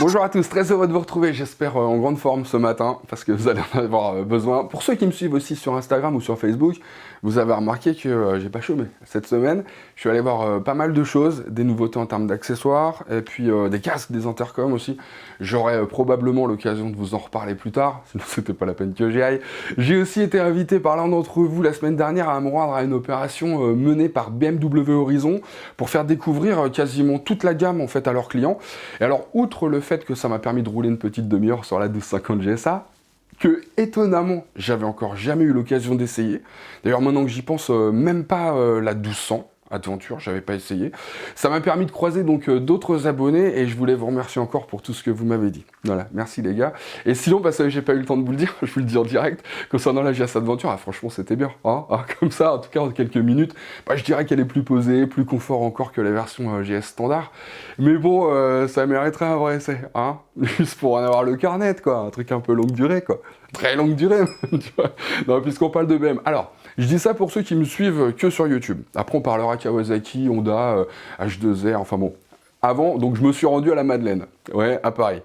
Bonjour à tous, très heureux de vous retrouver, j'espère en grande forme ce matin, parce que vous allez en avoir besoin. Pour ceux qui me suivent aussi sur Instagram ou sur Facebook, vous avez remarqué que j'ai pas chômé cette semaine. Je suis allé voir pas mal de choses, des nouveautés en termes d'accessoires, et puis des casques, des intercoms aussi. J'aurai probablement l'occasion de vous en reparler plus tard, sinon c'était pas la peine que j'y aille. J'ai aussi été invité par l'un d'entre vous la semaine dernière à me rendre à une opération menée par BMW Horizon pour faire découvrir quasiment toute la gamme en fait à leurs clients. Et alors, outre le fait que ça m'a permis de rouler une petite demi-heure sur la 1250 GSA, que étonnamment, j'avais encore jamais eu l'occasion d'essayer. D'ailleurs, maintenant que j'y pense, même pas la 1200 Adventure, j'avais pas essayé. Ça m'a permis de croiser donc d'autres abonnés et je voulais vous remercier encore pour tout ce que vous m'avez dit. Voilà, merci les gars. Et sinon, parce que j'ai pas eu le temps de vous le dire, je vous le dis en direct, concernant la GS Adventure, franchement c'était bien. Comme ça, en tout cas en quelques minutes, je dirais qu'elle est plus posée, plus confort encore que la version GS standard. Mais bon, ça mériterait un vrai essai, juste pour en avoir le carnet, quoi, un truc un peu longue durée, quoi. Très longue durée, tu vois. Non, puisqu'on parle de BM. Alors, je dis ça pour ceux qui me suivent que sur YouTube. Après, on parlera Kawasaki, Honda, H2R, enfin bon. Avant, donc je me suis rendu à la Madeleine, ouais, à Paris.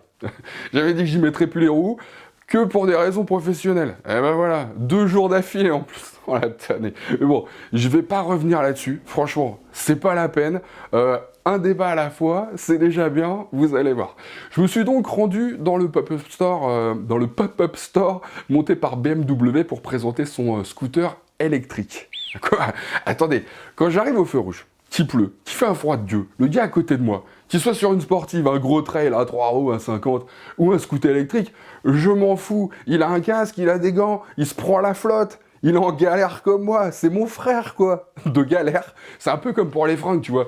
J'avais dit que j'y mettrais plus les roues, que pour des raisons professionnelles. Et ben voilà, 2 jours d'affilée en plus dans la tannée. Mais bon, je vais pas revenir là-dessus, franchement, c'est pas la peine. Un débat à la fois, c'est déjà bien, vous allez voir. Je me suis donc rendu dans le pop-up store, monté par BMW pour présenter son scooter électrique. Quoi ? Attendez, quand j'arrive au feu rouge, qu'il pleut, qu'il fait un froid de Dieu, le gars à côté de moi, qu'il soit sur une sportive, un gros trail à 3 roues, à 50, ou un scooter électrique, je m'en fous. Il a un casque, il a des gants, il se prend la flotte. Il est en galère comme moi, c'est mon frère, quoi. De galère. C'est un peu comme pour les fringues, tu vois.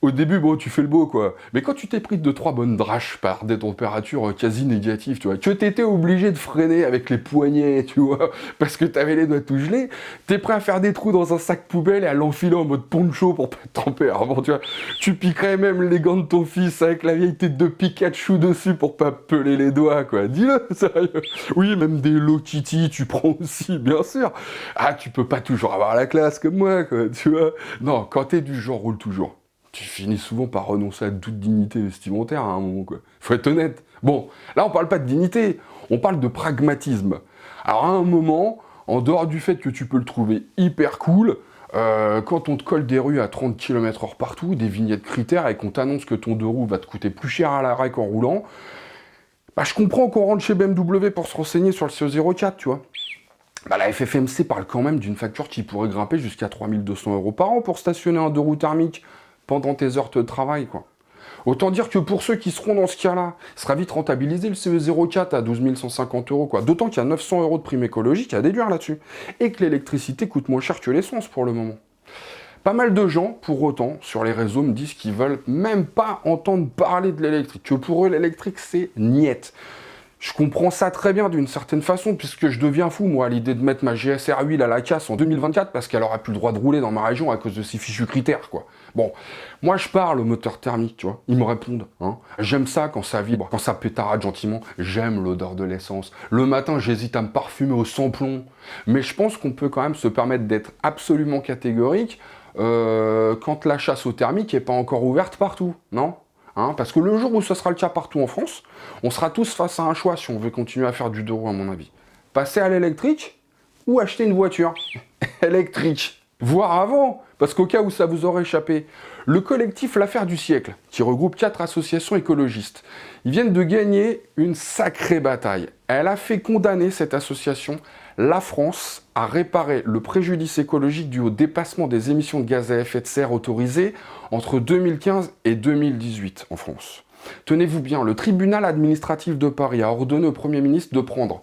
Au début, bon, tu fais le beau, quoi. Mais quand tu t'es pris 2-3 bonnes draches par des températures quasi négatives, tu vois, que t'étais obligé de freiner avec les poignets, tu vois, parce que t'avais les doigts tout gelés, t'es prêt à faire des trous dans un sac poubelle et à l'enfiler en mode poncho pour pas te tremper. Alors bon, tu vois, tu piquerais même les gants de ton fils avec la vieille tête de Pikachu dessus pour pas peler les doigts, quoi. Dis-le, sérieux. Oui, même des Hello Kitty, tu prends aussi, bien sûr. Tu peux pas toujours avoir la classe comme moi, quoi, tu vois. Non, quand t'es du genre roule toujours, tu finis souvent par renoncer à toute dignité vestimentaire à un moment, quoi. Faut être honnête. Bon, là, on parle pas de dignité, on parle de pragmatisme. Alors, à un moment, en dehors du fait que tu peux le trouver hyper cool, quand on te colle des rues à 30 km/h partout, des vignettes critères, et qu'on t'annonce que ton 2 roues va te coûter plus cher à l'arrêt qu'en roulant, je comprends qu'on rentre chez BMW pour se renseigner sur le CO04, tu vois. La FFMC parle quand même d'une facture qui pourrait grimper jusqu'à 3200 € par an pour stationner un 2 roues thermique pendant tes heures de travail, quoi. Autant dire que pour ceux qui seront dans ce cas-là, il sera vite rentabilisé le CE04 à 12 150 €, quoi. D'autant qu'il y a 900 € de prime écologique à déduire là-dessus. Et que l'électricité coûte moins cher que l'essence pour le moment. Pas mal de gens, pour autant, sur les réseaux me disent qu'ils veulent même pas entendre parler de l'électrique. Que pour eux, l'électrique, c'est niette. Je comprends ça très bien d'une certaine façon, puisque je deviens fou, moi, à l'idée de mettre ma GSR 8 à la casse en 2024, parce qu'elle aura plus le droit de rouler dans ma région à cause de ces fichus critères, quoi. Bon, moi je parle au moteur thermique, tu vois, ils me répondent, J'aime ça quand ça vibre, quand ça pétarade gentiment, j'aime l'odeur de l'essence. Le matin, j'hésite à me parfumer au sans-plomb, mais je pense qu'on peut quand même se permettre d'être absolument catégorique quand la chasse au thermique n'est pas encore ouverte partout, non ? Parce que le jour où ce sera le cas partout en France, on sera tous face à un choix si on veut continuer à faire du 2 roues, à mon avis. Passer à l'électrique ou acheter une voiture électrique. Voire avant, parce qu'au cas où ça vous aurait échappé, le collectif L'Affaire du siècle, qui regroupe 4 associations écologistes, ils viennent de gagner une sacrée bataille. Elle a fait condamner cette association, la France, à réparer le préjudice écologique dû au dépassement des émissions de gaz à effet de serre autorisées entre 2015 et 2018 en France. Tenez-vous bien, le tribunal administratif de Paris a ordonné au Premier ministre de prendre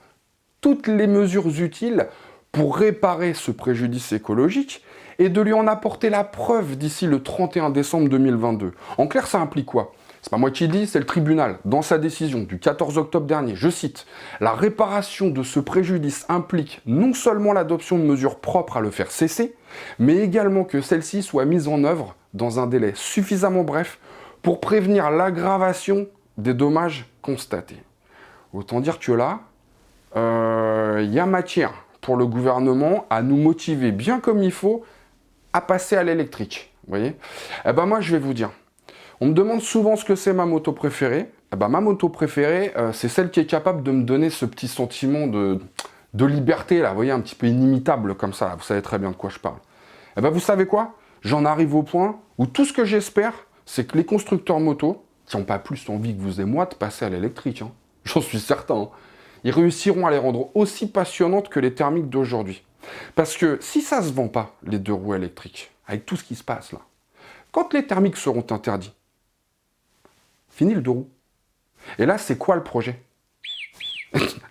toutes les mesures utiles pour réparer ce préjudice écologique et de lui en apporter la preuve d'ici le 31 décembre 2022. En clair, ça implique quoi ? C'est pas moi qui le dis, c'est le tribunal. Dans sa décision du 14 octobre dernier, je cite, « La réparation de ce préjudice implique non seulement l'adoption de mesures propres à le faire cesser, mais également que celle-ci soit mise en œuvre dans un délai suffisamment bref pour prévenir l'aggravation des dommages constatés. » Autant dire que là, y a matière pour le gouvernement à nous motiver bien comme il faut à passer à l'électrique. Vous voyez ? Moi, je vais vous dire. On me demande souvent ce que c'est ma moto préférée. Eh ben, ma moto préférée, c'est celle qui est capable de me donner ce petit sentiment de liberté, là, vous voyez, un petit peu inimitable comme ça, là. Vous savez très bien de quoi je parle. Eh ben, vous savez quoi? J'en arrive au point où tout ce que j'espère, c'est que les constructeurs moto, qui n'ont pas plus envie que vous et moi de passer à l'électrique, hein, j'en suis certain, hein, ils réussiront à les rendre aussi passionnantes que les thermiques d'aujourd'hui. Parce que si ça se vend pas, les 2 roues électriques, avec tout ce qui se passe là, quand les thermiques seront interdits, fini le 2 roues. Et là, c'est quoi le projet?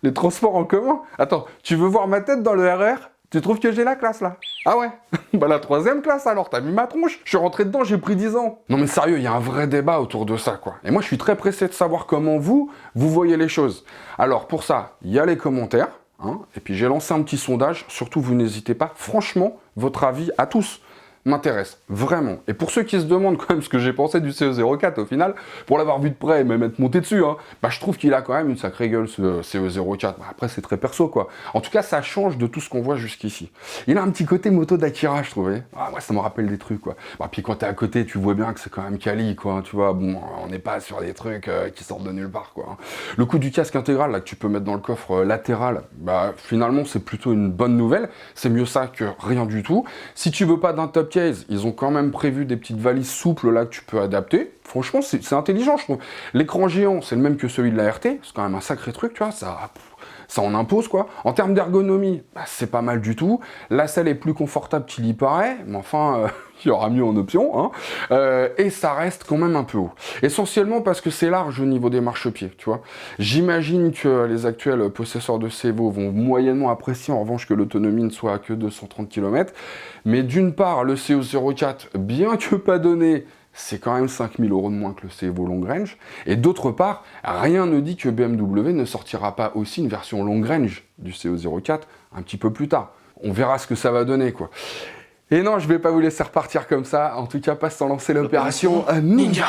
Les transports en commun? Attends, tu veux voir ma tête dans le RR? Tu trouves que j'ai la classe là? Ah ouais? Bah la 3e classe alors, t'as vu ma tronche? Je suis rentré dedans, j'ai pris 10 ans. Non mais sérieux, il y a un vrai débat autour de ça quoi. Et moi je suis très pressé de savoir comment vous voyez les choses. Alors pour ça, il y a les commentaires, hein, et puis j'ai lancé un petit sondage, surtout vous n'hésitez pas, franchement, votre avis à tous m'intéresse, vraiment. Et pour ceux qui se demandent quand même ce que j'ai pensé du CE04 au final, pour l'avoir vu de près et même être monté dessus, hein, bah, je trouve qu'il a quand même une sacrée gueule ce CE04. Bah, après c'est très perso quoi. En tout cas ça change de tout ce qu'on voit jusqu'ici. Il a un petit côté moto d'Akira je trouvais. Ah ouais ça me rappelle des trucs quoi. Bah, puis quand t'es à côté tu vois bien que c'est quand même quali quoi, tu vois, bon on n'est pas sur des trucs qui sortent de nulle part quoi. Le coup du casque intégral là que tu peux mettre dans le coffre latéral, bah finalement c'est plutôt une bonne nouvelle, c'est mieux ça que rien du tout. Si tu veux pas d'un top case, ils ont quand même prévu des petites valises souples là que tu peux adapter. Franchement, c'est intelligent, je trouve. L'écran géant, c'est le même que celui de la RT. C'est quand même un sacré truc, tu vois. Ça en impose, quoi. En termes d'ergonomie, bah, c'est pas mal du tout. La selle est plus confortable qu'il y paraît, mais enfin, il y aura mieux en option. Hein. Et ça reste quand même un peu haut. Essentiellement parce que c'est large au niveau des marchepieds, tu vois. J'imagine que les actuels possesseurs de Cevo vont moyennement apprécier en revanche que l'autonomie ne soit que de 130 km. Mais d'une part, le CO04, bien que pas donné, c'est quand même 5000 € de moins que le Cevo Long Range. Et d'autre part, rien ne dit que BMW ne sortira pas aussi une version Long Range du CO04 un petit peu plus tard. On verra ce que ça va donner, quoi. Et non, je vais pas vous laisser repartir comme ça, en tout cas pas sans lancer l'opération Ninja.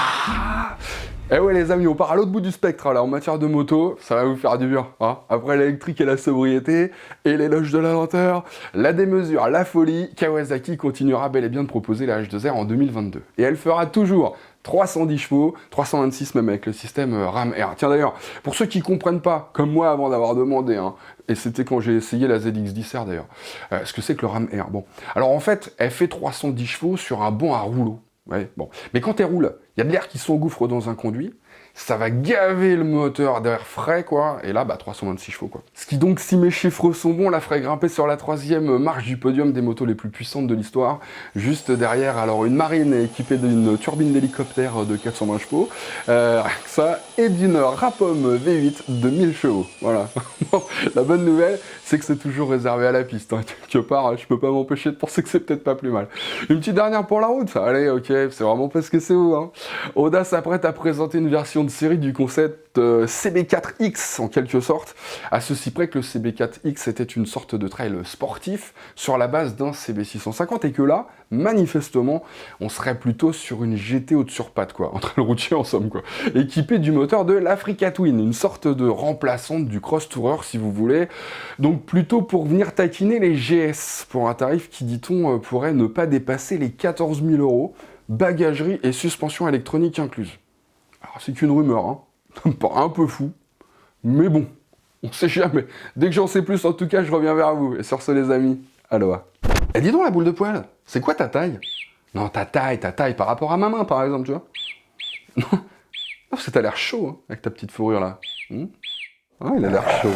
Eh ouais les amis, on part à l'autre bout du spectre là, en matière de moto, ça va vous faire du bien. Hein. Après l'électrique et la sobriété, et l'éloge de la lenteur, la démesure, la folie, Kawasaki continuera bel et bien de proposer la H2R en 2022. Et elle fera toujours 310 chevaux, 326 même avec le système Ram R. Tiens d'ailleurs, pour ceux qui comprennent pas, comme moi avant d'avoir demandé, hein, et c'était quand j'ai essayé la ZX10R d'ailleurs, ce que c'est que le Ram R. Bon, alors en fait, elle fait 310 chevaux sur un banc à rouleau. Ouais, bon. Mais quand elle roule, il y a de l'air qui s'engouffre dans un conduit, ça va gaver le moteur d'air frais, quoi, et là, bah, 326 chevaux, quoi. Ce qui donc, si mes chiffres sont bons, la ferait grimper sur la 3e marche du podium des motos les plus puissantes de l'histoire, juste derrière, alors, une marine équipée d'une turbine d'hélicoptère de 420 chevaux, rien que ça, et d'une Rapom V8 de 1000 chevaux, voilà. La bonne nouvelle, c'est que c'est toujours réservé à la piste, hein. Quelque part, je peux pas m'empêcher de penser que c'est peut-être pas plus mal. Une petite dernière pour la route, allez, ok, c'est vraiment parce que c'est haut, hein. Honda s'apprête à présenter une version de série du concept CB4X en quelque sorte, à ceci près que le CB4X était une sorte de trail sportif sur la base d'un CB650 et que là, manifestement, on serait plutôt sur une GT haute sur patte quoi, entre le routier en somme quoi, équipé du moteur de l'Africa Twin, une sorte de remplaçante du Cross Tourer si vous voulez, donc plutôt pour venir taquiner les GS pour un tarif qui dit-on pourrait ne pas dépasser les 14 000 €, bagagerie et suspension électronique incluse. Alors c'est qu'une rumeur, hein. Un peu fou, mais bon, on sait jamais. Dès que j'en sais plus, en tout cas, je reviens vers vous. Et sur ce, les amis, aloha. Et dis donc, la boule de poil, c'est quoi ta taille? Non, ta taille par rapport à ma main, par exemple, tu vois. Non, parce que t'as l'air chaud, hein, avec ta petite fourrure là. Ah, il a l'air chaud.